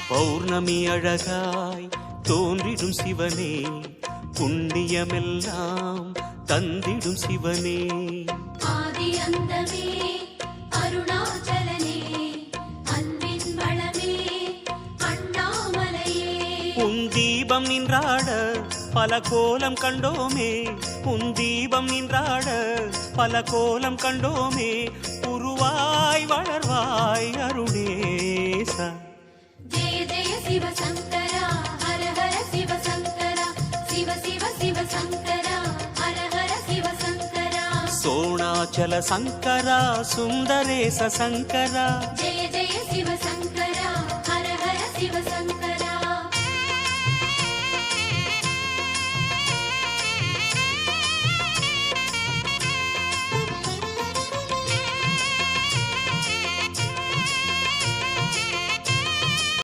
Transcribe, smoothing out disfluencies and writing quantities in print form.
பௌர்ணமி அழகாய் தோன்றிடும் சிவனே, புண்ணியமெல்லாம் தந்திடும் சிவனே. ஆதி அந்தமே அருணாச்சலனே, அன்பின் வளமே அண்ணாமலையே. உன் தீபம் நின்றாட பல கோலம் கண்டோமே, உன் தீபம் நின்றாட பல கோலம் கண்டோமே. உருவாய் வளர்வாய் அருணேசா. ஜெய ஜெய சிவசங்கரா, ஹர ஹர சிவசங்கரா, சிவ சிவ சிவசங்கரா, ஹர ஹர சிவசங்கரா. சோணாச்சல சங்கரா, சுந்தரேச சங்கரா. ஜெய ஜெய சிவசங்கரா,